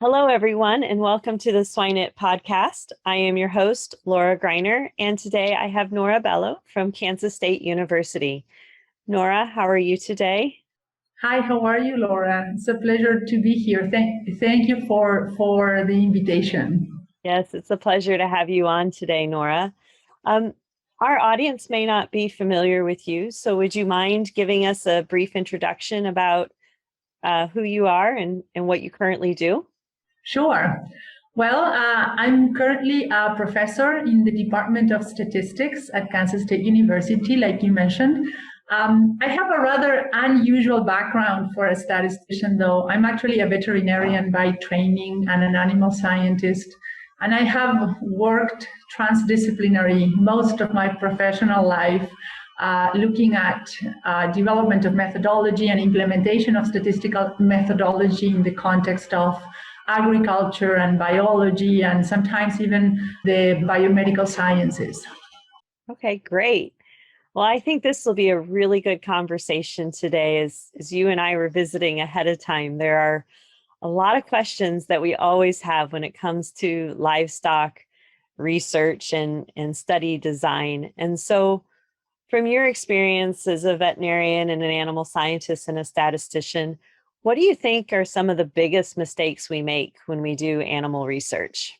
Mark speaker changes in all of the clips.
Speaker 1: Hello, everyone, and welcome to the 𝘨𝗏 podcast. I am your host, Laura Greiner, and today I have Nora Bello from Kansas State University. Nora, how are you today?
Speaker 2: Hi, how are you, Laura? It's a pleasure to be here. Thank you for the invitation.
Speaker 1: Yes, it's a pleasure to have you on today, Nora. Our audience may not be familiar with you, so would you mind giving us a brief introduction about who you are and what you currently do?
Speaker 2: Sure. Well, I'm currently a professor in the Department of Statistics at Kansas State University, like you mentioned. I have a rather unusual background for a statistician, though. I'm actually a veterinarian by training and an animal scientist, and I have worked transdisciplinary most of my professional life, looking at development of methodology and implementation of statistical methodology in the context of agriculture and biology, and sometimes even the biomedical sciences.
Speaker 1: Okay, great. Well, I think this will be a really good conversation today. As you and I were visiting ahead of time, there are a lot of questions that we always have when it comes to livestock research and study design. And so from your experience as a veterinarian and an animal scientist and a statistician, what do you think are some of the biggest mistakes we make when we do animal research?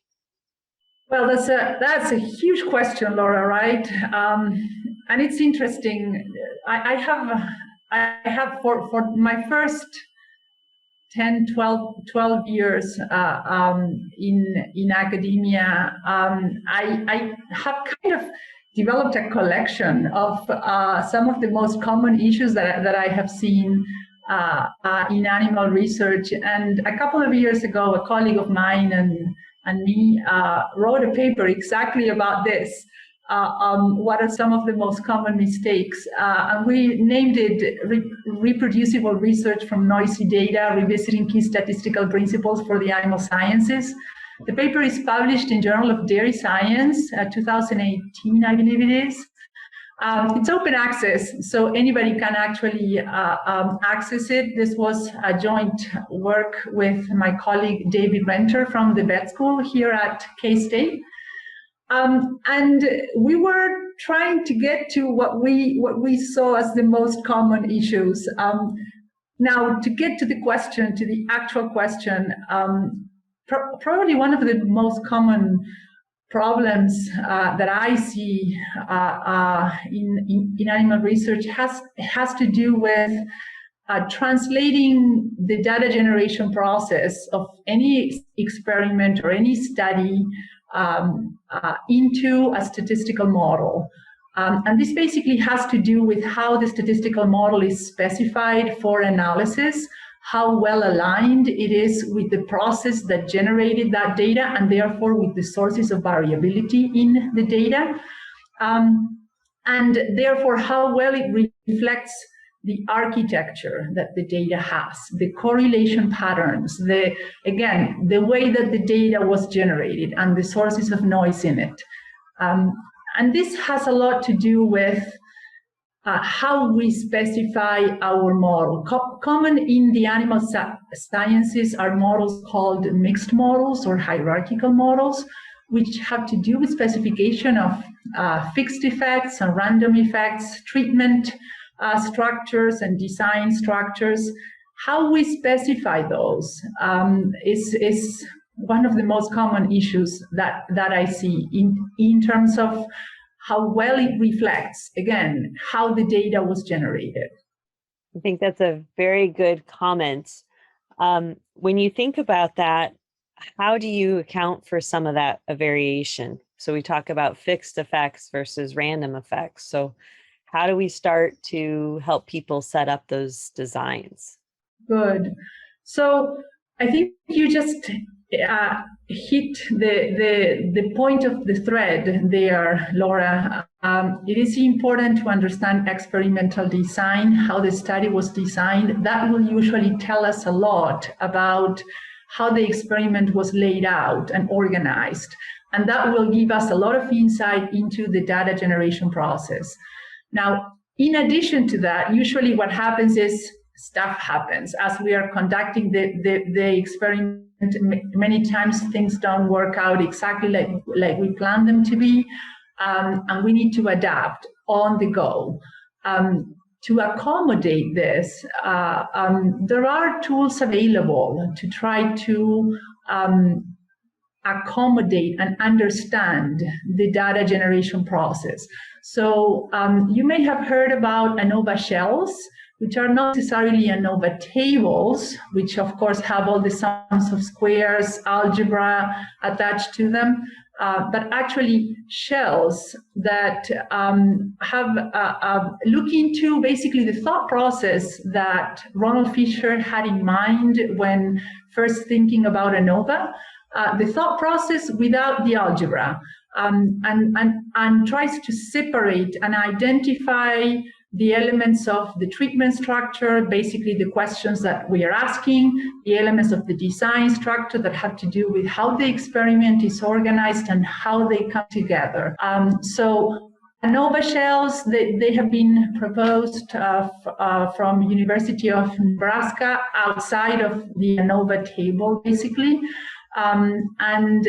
Speaker 2: Well, that's a huge question, Laura, right? And it's interesting. I have for my first 10, 12 years in academia, I have kind of developed a collection of some of the most common issues that I have seen in animal research. And a couple of years ago, a colleague of mine and me wrote a paper exactly about this. What are some of the most common mistakes? And we named it Reproducible Research from Noisy Data, Revisiting Key Statistical Principles for the Animal Sciences. The paper is published in Journal of Dairy Science, 2018, I believe it is. It's open access, so anybody can actually access it. This was a joint work with my colleague David Renter from the vet school here at K-State. And we were trying to get to what we saw as the most common issues. Now, to get to the actual question, probably one of the most common problems that I see in animal research has to do with translating the data generation process of any experiment or any study into a statistical model. And this basically has to do with how the statistical model is specified for analysis, how well aligned it is with the process that generated that data, and therefore with the sources of variability in the data, and therefore how well it reflects the architecture that the data has, the correlation patterns, the way that the data was generated and the sources of noise in it. And this has a lot to do with how we specify our model. Common in the animal sciences are models called mixed models or hierarchical models, which have to do with specification of fixed effects and random effects, treatment structures and design structures. How we specify those is one of the most common issues that I see in terms of how well it reflects, again, how the data was generated.
Speaker 1: I think that's a very good comment. When you think about that, how do you account for some of that variation? So we talk about fixed effects versus random effects. So how do we start to help people set up those designs?
Speaker 2: Good. So I think you just hit the point of the thread there, Laura. It is important to understand experimental design, how the study was designed. That will usually tell us a lot about how the experiment was laid out and organized. And that will give us a lot of insight into the data generation process. Now, in addition to that, usually what happens is stuff happens as we are conducting the experiment Many times things don't work out exactly like we planned them to be, and we need to adapt on the go. To accommodate this, there are tools available to try to accommodate and understand the data generation process. So you may have heard about ANOVA shells, which are not necessarily ANOVA tables, which of course have all the sums of squares, algebra attached to them, but actually shells that look into basically the thought process that Ronald Fisher had in mind when first thinking about ANOVA, the thought process without the algebra, and tries to separate and identify the elements of the treatment structure, basically the questions that we are asking, the elements of the design structure that have to do with how the experiment is organized and how they come together. So ANOVA shells, they have been proposed from University of Nebraska outside of the ANOVA table, basically. And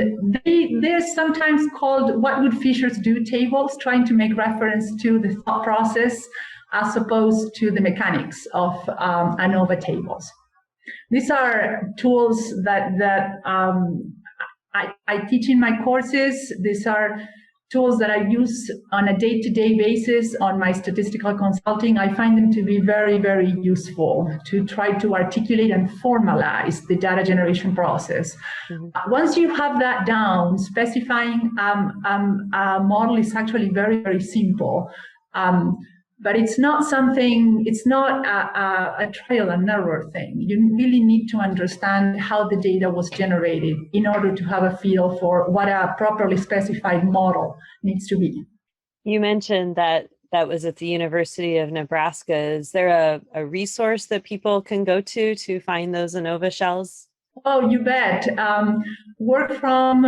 Speaker 2: they're sometimes called what would Fishers do tables, trying to make reference to the thought process as opposed to the mechanics of ANOVA tables. These are tools that I teach in my courses. These are tools that I use on a day-to-day basis on my statistical consulting. I find them to be very, very useful to try to articulate and formalize the data generation process. Mm-hmm. Once you have that down, specifying a model is actually very, very simple. But it's not something, it's not a trial and error thing. You really need to understand how the data was generated in order to have a feel for what a properly specified model needs to be.
Speaker 1: You mentioned that was at the University of Nebraska. Is there a resource that people can go to find those ANOVA shells?
Speaker 2: Oh, you bet. Work from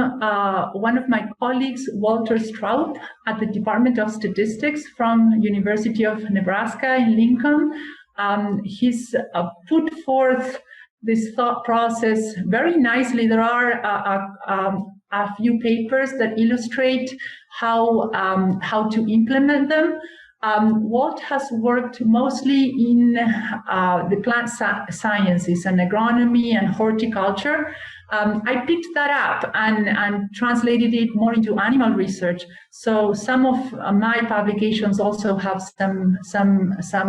Speaker 2: one of my colleagues, Walter Straub, at the Department of Statistics from University of Nebraska in Lincoln. He's put forth this thought process very nicely. There are a few papers that illustrate how to implement them. Walt has worked mostly in the plant sciences and agronomy and horticulture. I picked that up and translated it more into animal research. So some of my publications also have some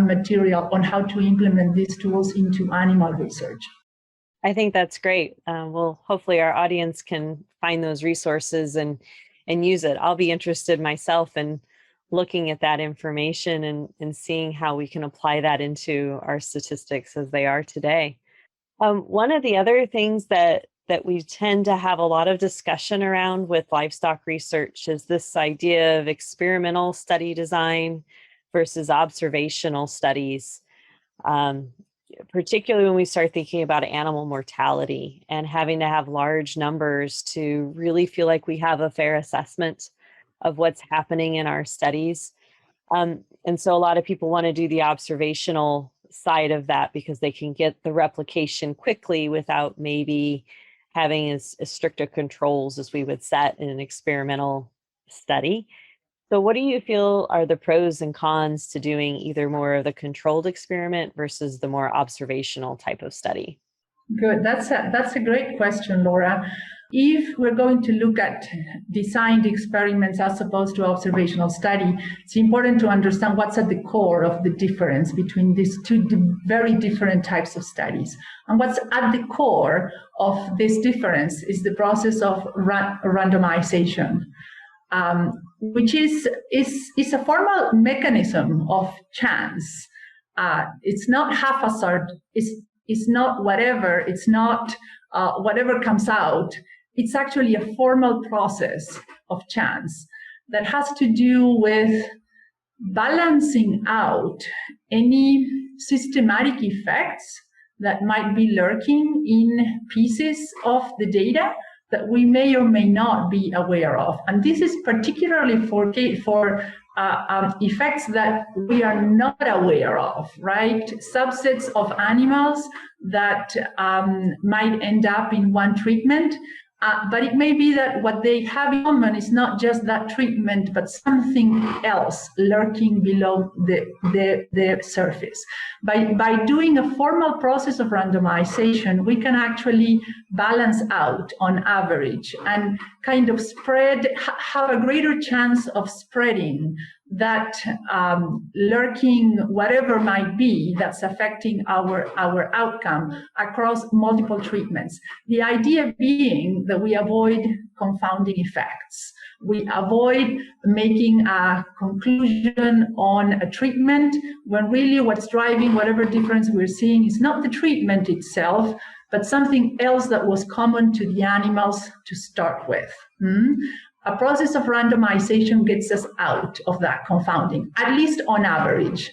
Speaker 2: material on how to implement these tools into animal research.
Speaker 1: I think that's great. Well, hopefully our audience can find those resources and use it. I'll be interested myself in looking at that information and seeing how we can apply that into our statistics as they are today. One of the other things that we tend to have a lot of discussion around with livestock research is this idea of experimental study design versus observational studies, particularly when we start thinking about animal mortality and having to have large numbers to really feel like we have a fair assessment of what's happening in our studies. And so a lot of people want to do the observational side of that because they can get the replication quickly without maybe having as strict a controls as we would set in an experimental study. So what do you feel are the pros and cons to doing either more of the controlled experiment versus the more observational type of study?
Speaker 2: Good. That's a great question, Laura. If we're going to look at designed experiments as opposed to observational study, it's important to understand what's at the core of the difference between these two very different types of studies. And what's at the core of this difference is the process of randomization, which is a formal mechanism of chance. It's not haphazard. It's not whatever. It's not whatever comes out. It's actually a formal process of chance that has to do with balancing out any systematic effects that might be lurking in pieces of the data that we may or may not be aware of. And this is particularly for effects that we are not aware of, right? Subsets of animals that might end up in one treatment, but it may be that what they have in common is not just that treatment, but something else lurking below the surface. By doing a formal process of randomization, we can actually balance out on average and kind of have a greater chance of spreading that lurking whatever might be that's affecting our outcome across multiple treatments. The idea being that we avoid confounding effects. We avoid making a conclusion on a treatment when really what's driving whatever difference we're seeing is not the treatment itself, but something else that was common to the animals to start with. A process of randomization gets us out of that confounding, at least on average.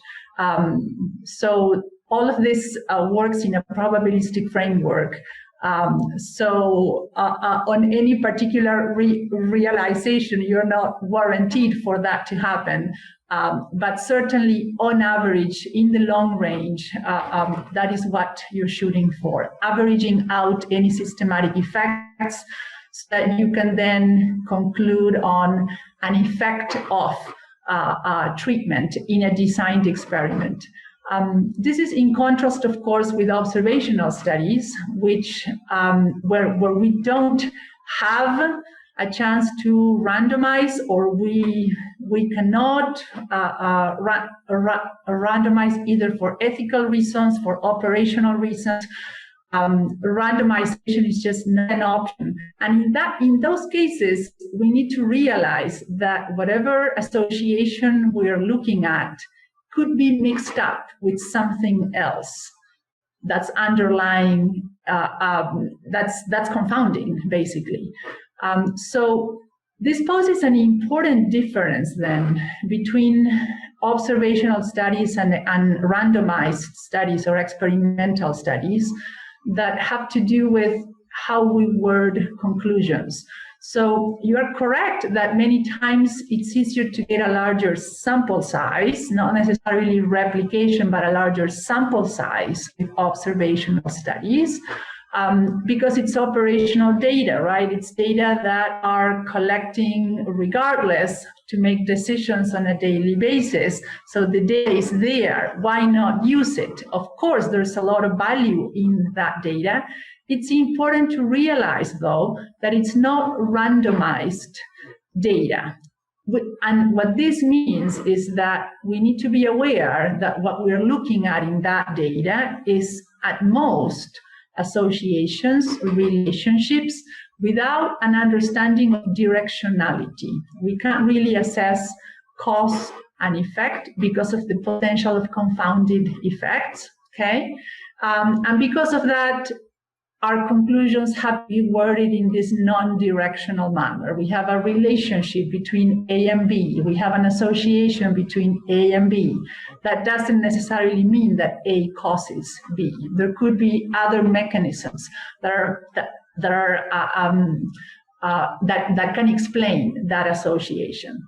Speaker 2: So all of this works in a probabilistic framework. So on any particular realization, you're not guaranteed for that to happen. But certainly on average, in the long range, that is what you're shooting for, averaging out any systematic effects, so that you can then conclude on an effect of treatment in a designed experiment. This is in contrast, of course, with observational studies, which where we don't have a chance to randomize, or we cannot randomize either for ethical reasons, for operational reasons. Randomization is just not an option. And in those cases, we need to realize that whatever association we're looking at could be mixed up with something else that's underlying, that's confounding, basically. So this poses an important difference then between observational studies and randomized studies or experimental studies that have to do with how we word conclusions. So you are correct that many times it's easier to get a larger sample size, not necessarily replication, but a larger sample size with observational studies, because it's operational data, right? It's data that are collecting regardless to make decisions on a daily basis. So the data is there. Why not use it? Of course, there's a lot of value in that data. It's important to realize, though, that it's not randomized data. And what this means is that we need to be aware that what we're looking at in that data is at most associations, relationships, without an understanding of directionality. We can't really assess cause and effect because of the potential of confounded effects, okay? And because of that, our conclusions have to be worded in this non-directional manner. We have a relationship between A and B. We have an association between A and B. That doesn't necessarily mean that A causes B. There could be other mechanisms that can explain that association.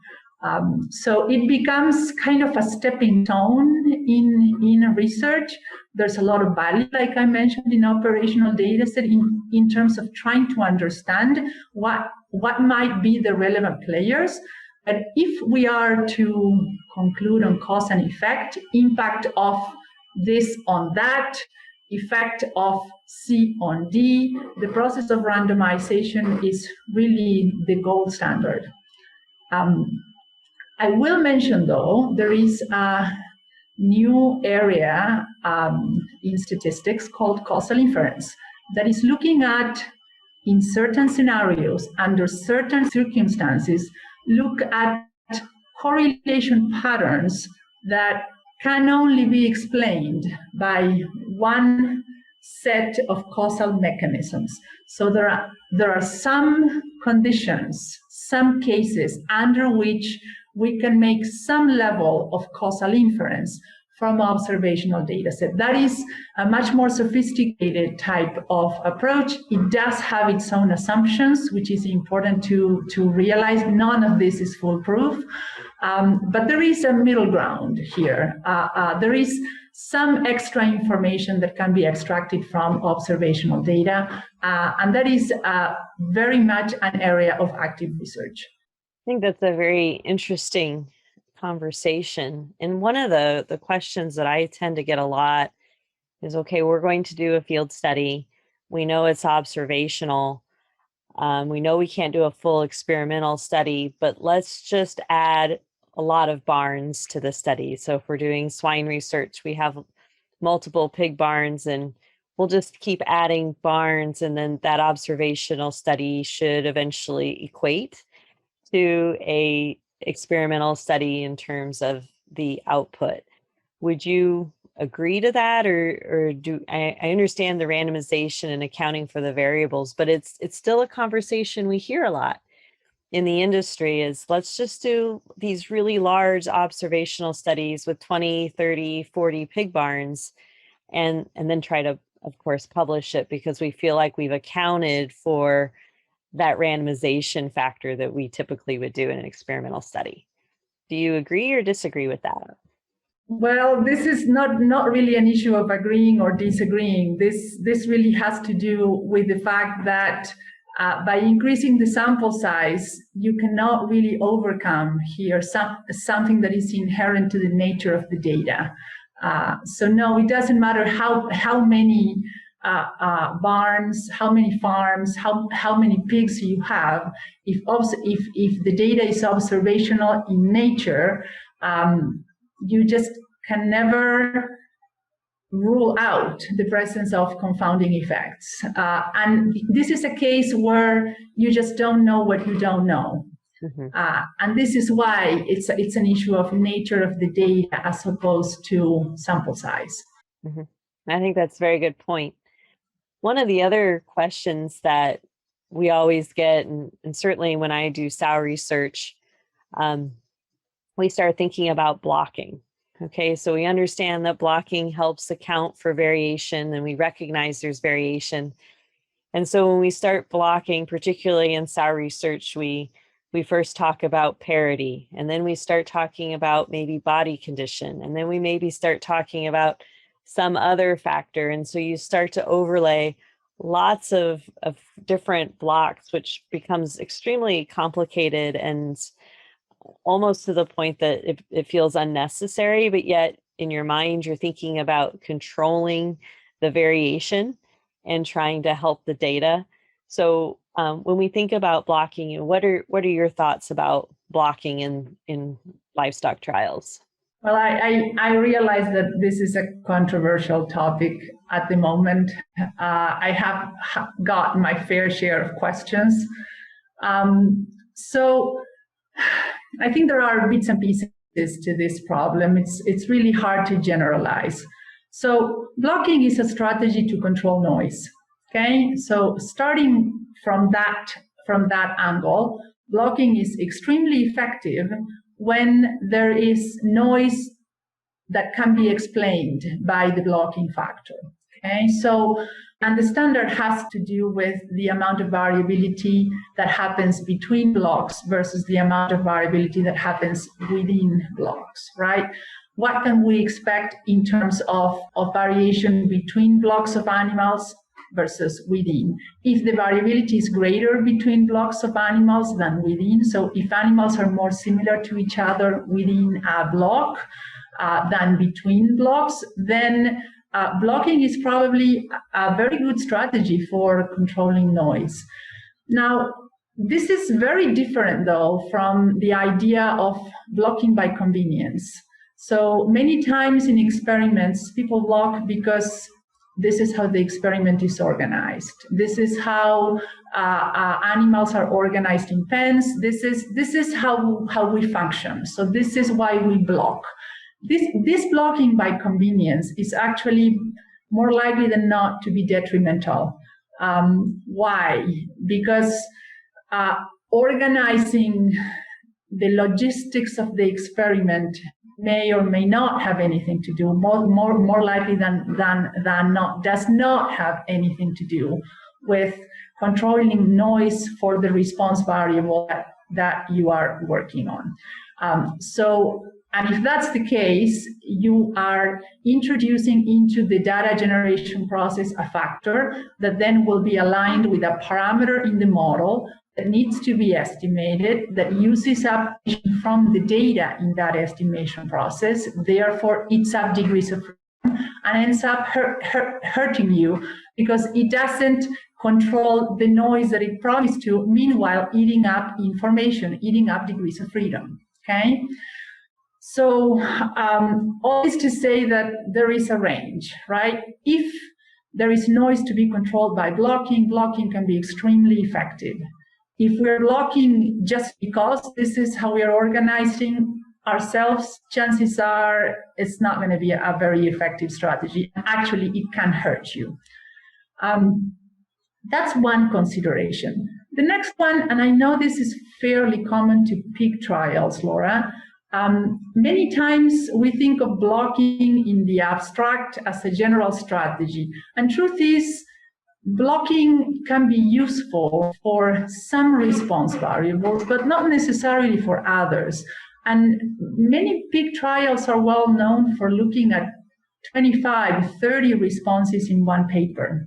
Speaker 2: So it becomes kind of a stepping stone in research. There's a lot of value, like I mentioned, in operational data set in terms of trying to understand what might be the relevant players. But if we are to conclude on cause and effect, impact of this on that, effect of C on D, the process of randomization is really the gold standard. I will mention, though, there is a new area in statistics called causal inference that is looking at, in certain scenarios, under certain circumstances, look at correlation patterns that can only be explained by one set of causal mechanisms. So there are some conditions, some cases under which we can make some level of causal inference from observational data set. That is a much more sophisticated type of approach. It does have its own assumptions, which is important to realize. None of this is foolproof, but there is a middle ground here. There is some extra information that can be extracted from observational data, and that is very much an area of active research.
Speaker 1: I think that's a very interesting conversation. And one of the questions that I tend to get a lot is, okay, we're going to do a field study. We know it's observational. We know we can't do a full experimental study, but let's just add a lot of barns to the study. So if we're doing swine research, we have multiple pig barns, and we'll just keep adding barns, and then that observational study should eventually equate to a experimental study in terms of the output. Would you agree to that, or do I understand the randomization and accounting for the variables, but it's still a conversation we hear a lot in the industry is, let's just do these really large observational studies with 20, 30, 40 pig barns, and then try to, of course, publish it because we feel like we've accounted for that randomization factor that we typically would do in an experimental study. Do you agree or disagree with that?
Speaker 2: Well, this is not really an issue of agreeing or disagreeing. This really has to do with the fact that by increasing the sample size, you cannot really overcome here something that is inherent to the nature of the data. So no, it doesn't matter how many barns, how many farms, how many pigs you have. If the data is observational in nature, you just can never rule out the presence of confounding effects. And this is a case where you just don't know what you don't know. Mm-hmm. And this is why it's an issue of nature of the data as opposed to sample size.
Speaker 1: Mm-hmm. I think that's a very good point. One of the other questions that we always get, and certainly when I do sow research, we start thinking about blocking. Okay, so we understand that blocking helps account for variation, and we recognize there's variation. And so when we start blocking, particularly in sow research, we first talk about parity, and then we start talking about maybe body condition, and then we maybe start talking about some other factor. And so you start to overlay lots of different blocks, which becomes extremely complicated and almost to the point that it feels unnecessary, but yet in your mind, you're thinking about controlling the variation and trying to help the data. So when we think about blocking, what are your thoughts about blocking in livestock trials?
Speaker 2: Well, I realize that this is a controversial topic at the moment. I have got my fair share of questions. So I think there are bits and pieces to this problem. It's really hard to generalize. So blocking is a strategy to control noise. Okay, so starting from that angle, blocking is extremely effective when there is noise that can be explained by the blocking factor. Okay, so, and the standard has to do with the amount of variability that happens between blocks versus the amount of variability that happens within blocks, right? What can we expect in terms of variation between blocks of animals versus within? If the variability is greater between blocks of animals than within, so if animals are more similar to each other within a block than between blocks, then blocking is probably a very good strategy for controlling noise. Now, this is very different, though, from the idea of blocking by convenience. So many times in experiments, people block because this is how the experiment is organized. This is how animals are organized in pens. This is how we function. So this is why we block. This blocking by convenience is actually more likely than not to be detrimental. Why? Because organizing the logistics of the experiment may or may not have anything to do, more likely than not, does not have anything to do with controlling noise for the response variable that you are working on. And if that's the case, you are introducing into the data generation process a factor that then will be aligned with a parameter in the model that needs to be estimated, that uses up from the data in that estimation process, therefore eats up degrees of freedom and ends up hurting you because it doesn't control the noise that it promised to, meanwhile eating up information, eating up degrees of freedom, okay? So all this to say that there is a range, right? If there is noise to be controlled by blocking, blocking can be extremely effective. If we're blocking just because this is how we are organizing ourselves, chances are it's not going to be a very effective strategy. Actually, it can hurt you. That's one consideration. The next one, and I know this is fairly common to pig trials, Laura, many times we think of blocking in the abstract as a general strategy. And truth is, blocking can be useful for some response variables, but not necessarily for others. And many pig trials are well known for looking at 25, 30 responses in one paper.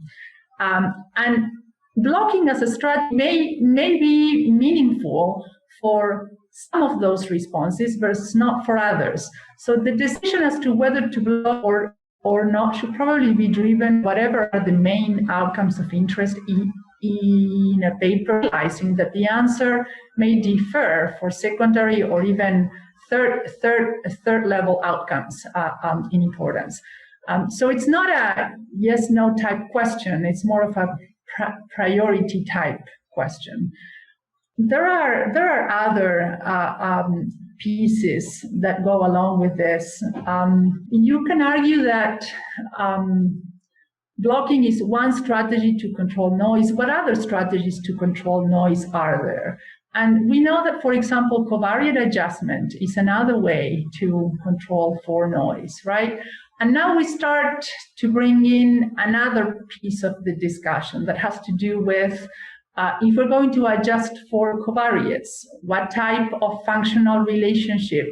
Speaker 2: And blocking as a strategy may be meaningful for some of those responses versus not for others. So the decision as to whether to block or not should probably be driven whatever are the main outcomes of interest in a paper, realizing that the answer may differ for secondary or even third level outcomes in importance. So it's not a yes/no type question, it's more of a priority type question. There are other pieces that go along with this. You can argue that blocking is one strategy to control noise. What other strategies to control noise are there? And we know that, for example, covariate adjustment is another way to control for noise, right? And now we start to bring in another piece of the discussion that has to do with if we're going to adjust for covariates, what type of functional relationship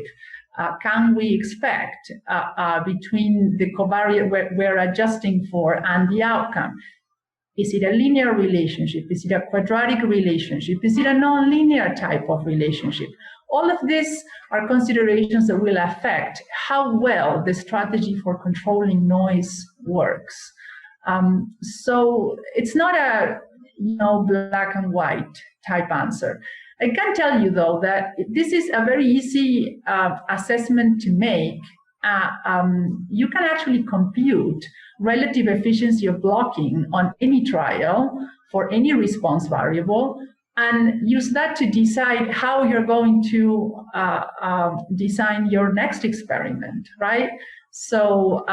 Speaker 2: can we expect between the covariate we're adjusting for and the outcome? Is it a linear relationship? Is it a quadratic relationship? Is it a nonlinear type of relationship? All of these are considerations that will affect how well the strategy for controlling noise works. So it's not a black and white type answer. I can tell you, though, that this is a very easy assessment to make. You can actually compute relative efficiency of blocking on any trial for any response variable and use that to decide how you're going to design your next experiment, right? So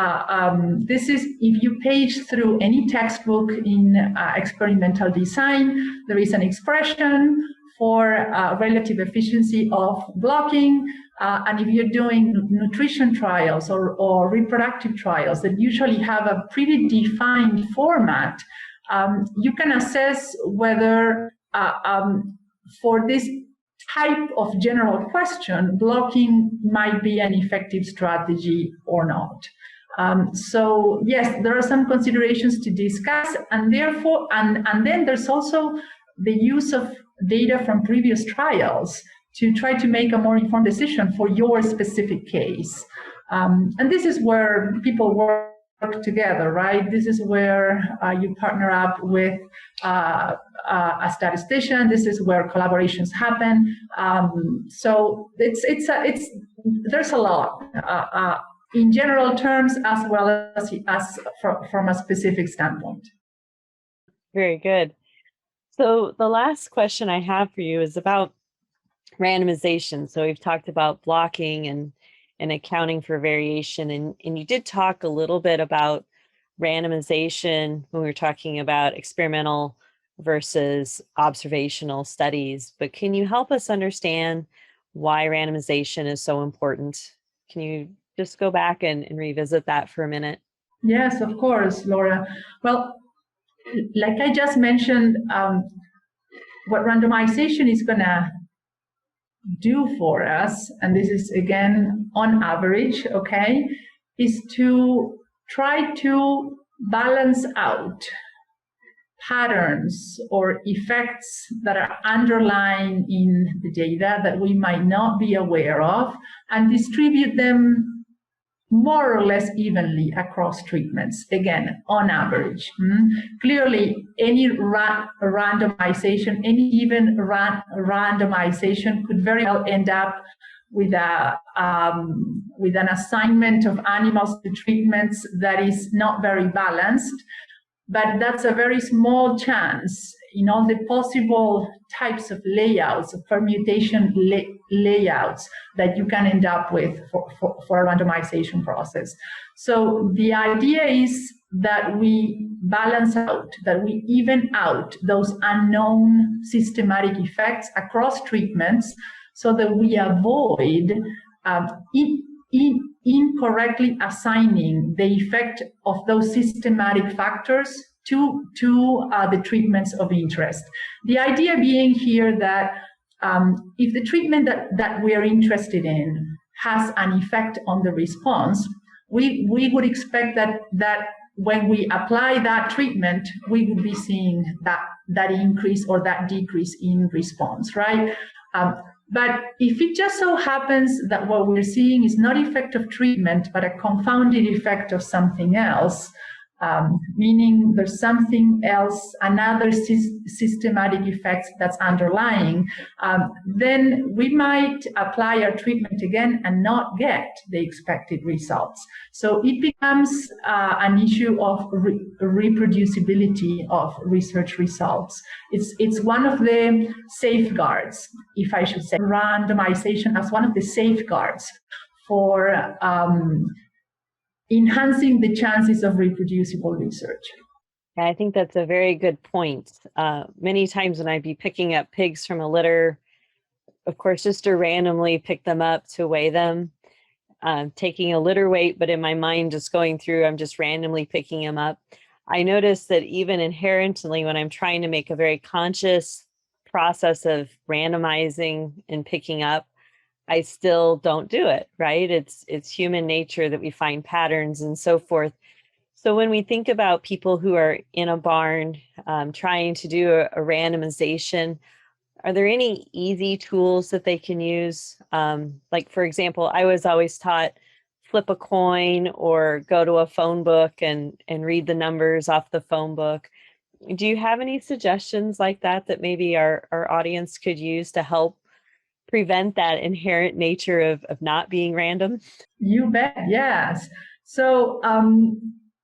Speaker 2: this is, if you page through any textbook in experimental design, there is an expression for relative efficiency of blocking. And if you're doing nutrition trials or reproductive trials that usually have a pretty defined format, you can assess whether for this type of general question, blocking might be an effective strategy or not. So yes, there are some considerations to discuss, and therefore, and then there's also the use of data from previous trials to try to make a more informed decision for your specific case. And this is where people work together, right? This is where you partner up with a statistician. This is where collaborations happen. So there's a lot in general terms as well as from a specific standpoint.
Speaker 1: Very good. So the last question I have for you is about randomization. So we've talked about blocking and accounting for variation, and you did talk a little bit about randomization when we were talking about experimental versus observational studies, but can you help us understand why randomization is so important? Can you just go back and revisit that for a minute?
Speaker 2: Yes, of course, Laura. Well, like I just mentioned, what randomization is going to do for us, and this is again on average, okay, is to try to balance out patterns or effects that are underlying in the data that we might not be aware of and distribute them more or less evenly across treatments, again, on average. Clearly, any randomization, any given randomization could very well end up with an assignment of animals to treatments that is not very balanced, but that's a very small chance in all the possible types of layouts, of permutation layouts that you can end up with for a randomization process. So the idea is that we balance out, that we even out those unknown systematic effects across treatments so that we avoid incorrectly assigning the effect of those systematic factors to the treatments of interest. The idea being here that if the treatment that we are interested in has an effect on the response, we would expect that when we apply that treatment, we would be seeing that increase or that decrease in response, right? But if it just so happens that what we're seeing is not effect of treatment, but a confounded effect of something else, meaning there's something else, another systematic effect that's underlying, then we might apply our treatment again and not get the expected results. So it becomes an issue of reproducibility of research results. It's one of the safeguards, if I should say, randomization as one of the safeguards for enhancing the chances of reproducible research.
Speaker 1: I think that's a very good point. Many times when I'd be picking up pigs from a litter, of course, just to randomly pick them up to weigh them, taking a litter weight, but in my mind, just going through, I'm just randomly picking them up. I noticed that even inherently, when I'm trying to make a very conscious process of randomizing and picking up, I still don't do it, right? It's human nature that we find patterns and so forth. So when we think about people who are in a barn trying to do a randomization, are there any easy tools that they can use? Like, for example, I was always taught flip a coin or go to a phone book and read the numbers off the phone book. Do you have any suggestions like that that maybe our audience could use to help prevent that inherent nature of not being random?
Speaker 2: You bet, yes. So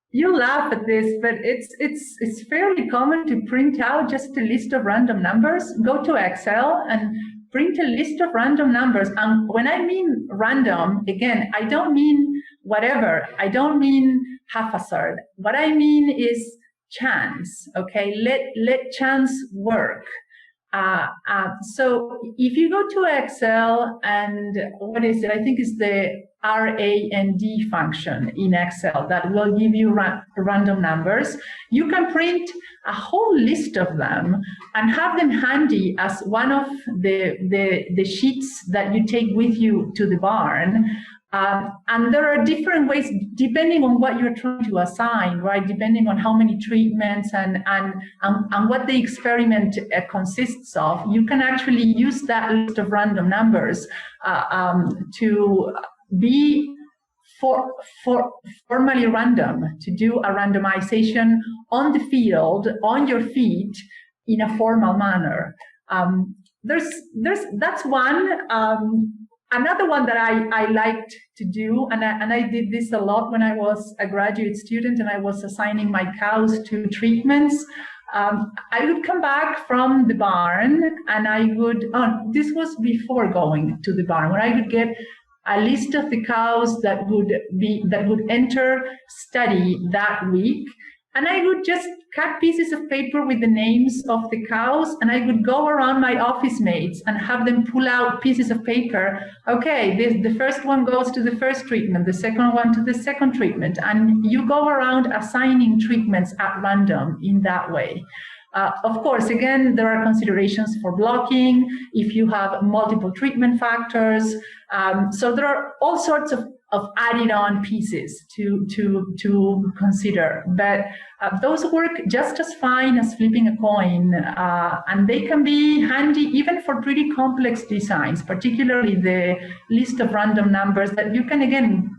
Speaker 2: you laugh at this, but it's fairly common to print out just a list of random numbers. Go to Excel and print a list of random numbers. And when I mean random, again, I don't mean whatever. I don't mean haphazard. What I mean is chance. Okay, let chance work. So if you go to Excel and what is it? I think it's the RAND function in Excel that will give you random numbers. You can print a whole list of them and have them handy as one of the sheets that you take with you to the barn. And there are different ways, depending on what you're trying to assign, right? Depending on how many treatments and what the experiment consists of, you can actually use that list of random numbers to be formally random, to do a randomization on the field, on your feet, in a formal manner. That's one. Another one that I liked to do, and I did this a lot when I was a graduate student and I was assigning my cows to treatments. I would come back from the barn and I would, this was before going to the barn, where I would get a list of the cows that would enter study that week. And I would just cut pieces of paper with the names of the cows, and I would go around my office mates and have them pull out pieces of paper. Okay, the first one goes to the first treatment, the second one to the second treatment, and you go around assigning treatments at random in that way. Of course, again, there are considerations for blocking if you have multiple treatment factors. So there are all sorts of added on pieces to consider, but those work just as fine as flipping a coin, and they can be handy even for pretty complex designs, particularly the list of random numbers that you can again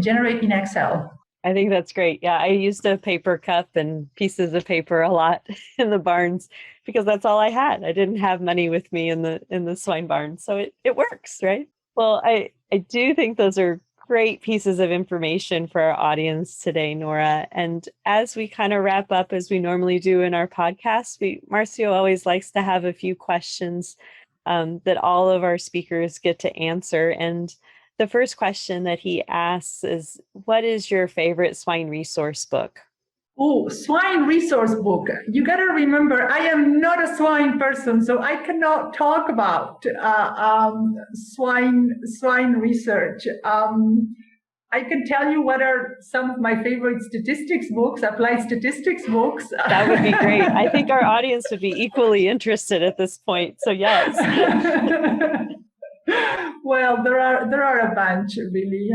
Speaker 2: generate in Excel.
Speaker 1: I think that's great. Yeah, I used a paper cup and pieces of paper a lot in the barns because that's all I had. I didn't have money with me in the swine barn, so it works, right? Well, I do think those are great pieces of information for our audience today, Nora. And as we kind of wrap up, as we normally do in our podcast, Marcio always likes to have a few questions that all of our speakers get to answer. And the first question that he asks is, what is your favorite swine resource book?
Speaker 2: Oh, swine resource book. You got to remember, I am not a swine person, so I cannot talk about swine research. I can tell you what are some of my favorite statistics books, applied statistics books.
Speaker 1: That would be great. I think our audience would be equally interested at this point, so yes.
Speaker 2: Well, there are a bunch, really.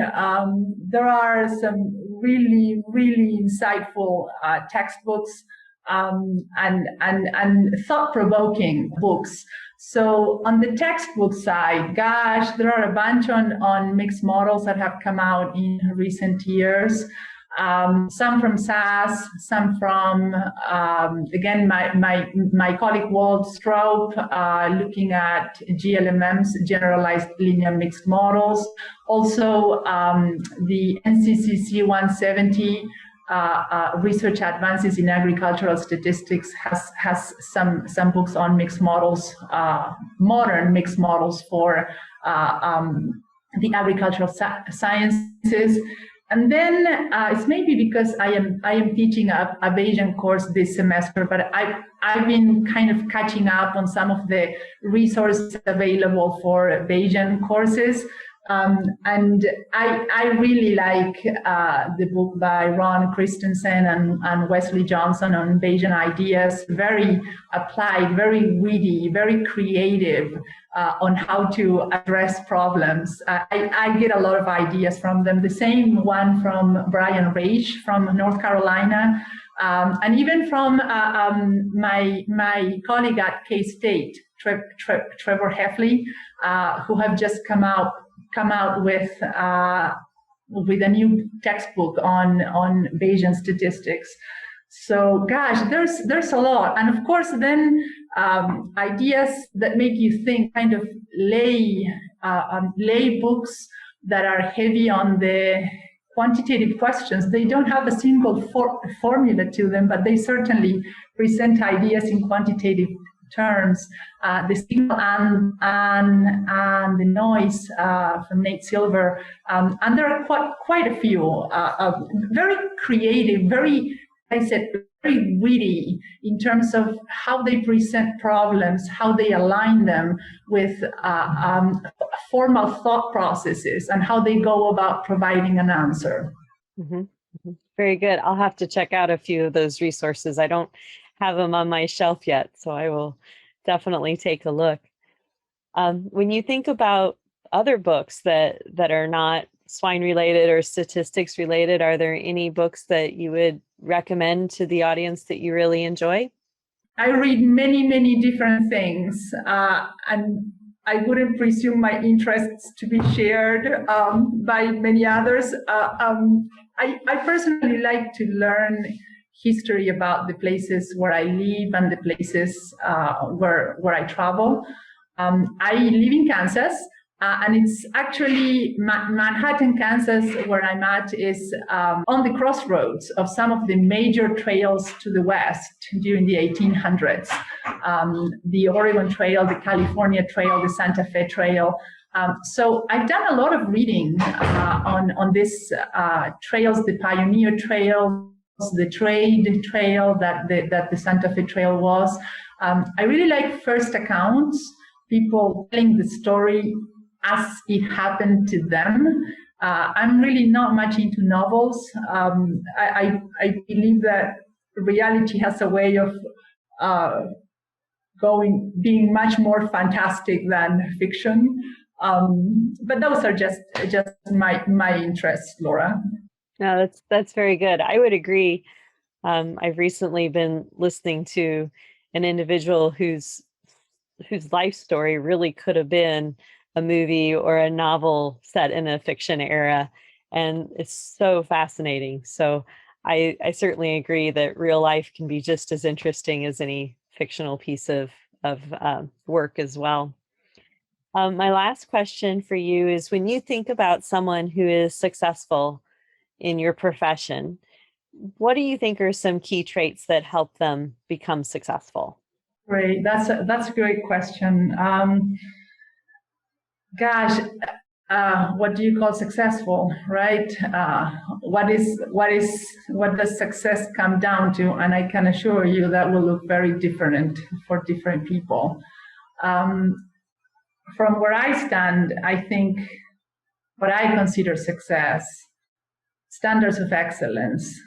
Speaker 2: There are some really, really insightful textbooks and thought-provoking books. So on the textbook side, gosh, there are a bunch on mixed models that have come out in recent years. Some from SAS, some from, again, my colleague Walt Straub, looking at GLMMs, generalized linear mixed models. Also, the NCCC 170 Research Advances in Agricultural Statistics has some books on mixed models, modern mixed models for the agricultural sciences. And then it's maybe because I am teaching a Bayesian course this semester, but I've been kind of catching up on some of the resources available for Bayesian courses. And I really like the book by Ron Christensen and Wesley Johnson on Bayesian ideas, very applied, very witty, very creative on how to address problems. I get a lot of ideas from them. The same one from Brian Raish from North Carolina, and even from my colleague at K-State, 𝘨𝘓𝘕, who have just come out with a new textbook on Bayesian statistics. So gosh, there's a lot. And of course then ideas that make you think, kind of lay books that are heavy on the quantitative questions. They don't have a single formula to them, but they certainly present ideas in quantitative terms. The signal and the noise from Nate Silver, and there are quite a few very creative, very, I said, very witty in terms of how they present problems, how they align them with formal thought processes, and how they go about providing an answer.
Speaker 1: Mm-hmm. Mm-hmm. Very good. I'll have to check out a few of those resources. I don't have them on my shelf yet, so I will definitely take a look. When you think about other books that are not swine related or statistics related, are there any books that you would recommend to the audience that you really enjoy?
Speaker 2: I read many different things, and I wouldn't presume my interests to be shared by many others. I personally like to learn history about the places where I live and the places where I travel. I live in Kansas, and it's actually Manhattan, Kansas, where I'm at, is on the crossroads of some of the major trails to the west during the 1800s. The Oregon Trail, the California Trail, the Santa Fe Trail. So I've done a lot of reading on these trails, the Pioneer Trail, the trade trail that the Santa Fe Trail was. I really like first accounts, people telling the story as it happened to them. I'm really not much into novels. I believe that reality has a way of being much more fantastic than fiction. But those are just my interests, Laura.
Speaker 1: No, that's very good. I would agree. I've recently been listening to an individual whose life story really could have been a movie or a novel set in a fiction era, and it's so fascinating. So I certainly agree that real life can be just as interesting as any fictional piece of work as well. My last question for you is, when you think about someone who is successful in your profession, what do you think are some key traits that help them become successful?
Speaker 2: Great, that's a great question. Gosh, what do you call successful, right? What does success come down to? And I can assure you that will look very different for different people. From where I stand, I think what I consider success, standards of excellence,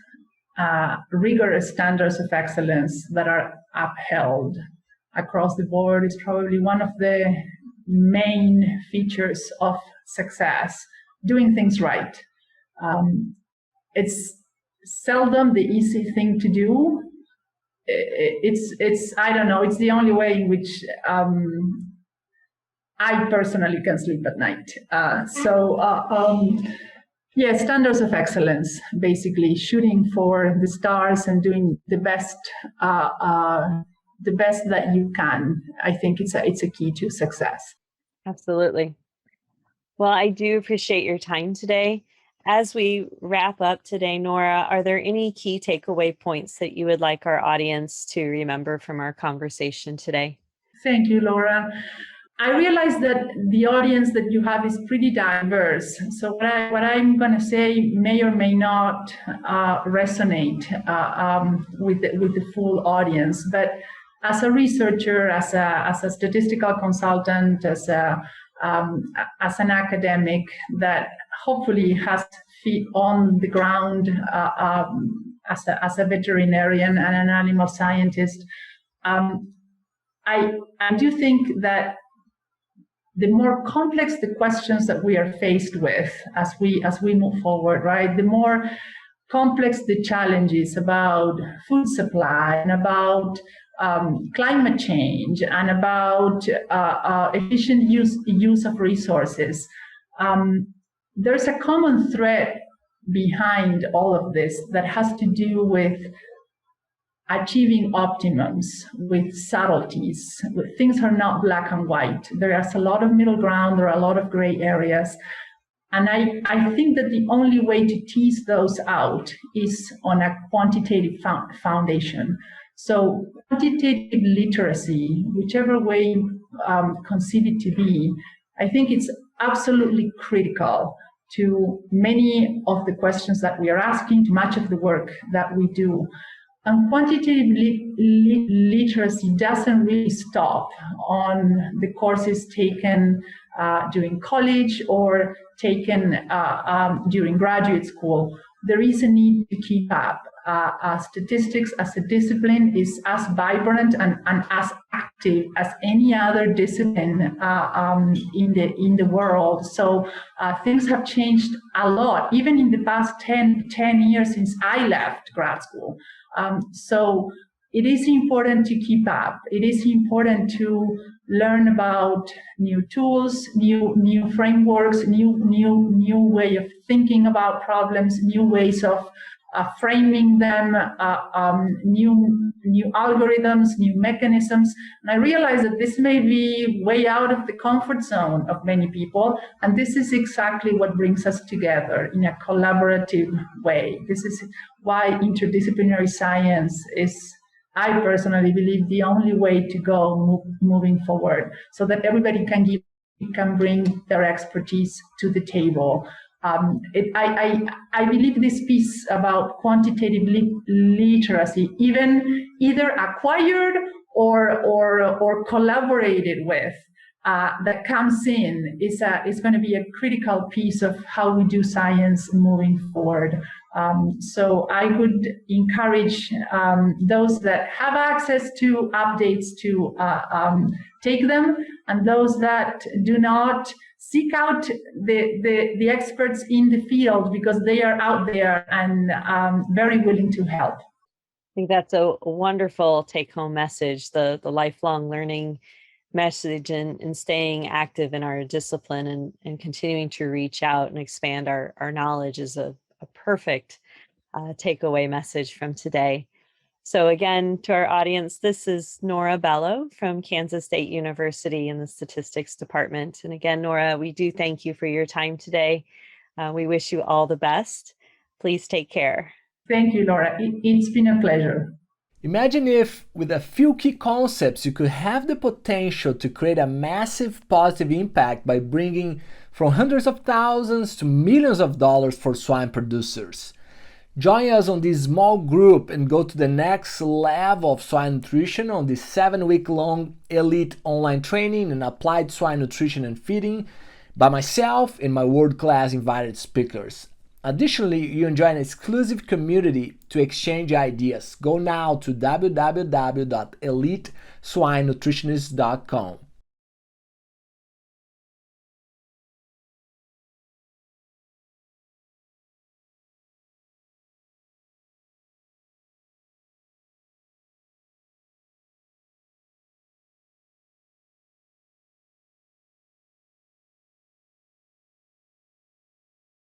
Speaker 2: rigorous standards of excellence that are upheld across the board is probably one of the main features of success. Doing things right. It's seldom the easy thing to do. It's I don't know, it's the only way in which I personally can sleep at night. Yeah, standards of excellence, basically shooting for the stars and doing the best that you can. I think it's a key to success.
Speaker 1: Absolutely. Well, I do appreciate your time today. As we wrap up today, Nora, are there any key takeaway points that you would like our audience to remember from our conversation today?
Speaker 2: Thank you, Laura. I realize that the audience that you have is pretty diverse. So what I'm going to say may or may not resonate with the full audience. But as a researcher, as a statistical consultant, as an academic that hopefully has feet on the ground as a veterinarian and an animal scientist, I do think that the more complex the questions that we are faced with as we move forward, right? The more complex the challenges about food supply and about climate change and about efficient use of resources. There's a common thread behind all of this that has to do with achieving optimums, with subtleties. Things are not black and white. There is a lot of middle ground, there are a lot of gray areas. And I think that the only way to tease those out is on a quantitative foundation. So quantitative literacy, whichever way conceive it to be, I think it's absolutely critical to many of the questions that we are asking, to much of the work that we do. And quantitative literacy doesn't really stop on the courses taken during college or taken during graduate school. There is a need to keep up. Statistics as a discipline is as vibrant and as active as any other discipline in the world. So things have changed a lot, even in the past 10 years since I left grad school. So it is important to keep up. It is important to learn about new tools, new frameworks, new way of thinking about problems, new ways of framing them, new algorithms, new mechanisms. And I realize that this may be way out of the comfort zone of many people, and this is exactly what brings us together in a collaborative way. This is why interdisciplinary science is, I personally believe, the only way to go moving forward, so that everybody can bring their expertise to the table. I believe this piece about quantitative literacy, even either acquired or collaborated with, that comes in is going to be a critical piece of how we do science moving forward. So I would encourage those that have access to updates to take them, and those that do not, seek out the experts in the field, because they are out there and very willing to help.
Speaker 1: I think that's a wonderful take-home message, the lifelong learning message, and staying active in our discipline and continuing to reach out and expand our knowledge is a perfect takeaway message from today. So again, to our audience, this is Nora Bello from Kansas State University in the Statistics Department. And again, Nora, we do thank you for your time today. We wish you all the best. Please take care.
Speaker 2: Thank you, Laura. It's been a pleasure.
Speaker 3: Imagine if, with a few key concepts, you could have the potential to create a massive positive impact by bringing from hundreds of thousands to millions of dollars for swine producers. Join us on this small group and go to the next level of swine nutrition on this 7-week-long elite online training in applied swine nutrition and feeding by myself and my world-class invited speakers. Additionally, you enjoy an exclusive community to exchange ideas. Go now to www.eliteswinenutritionist.com.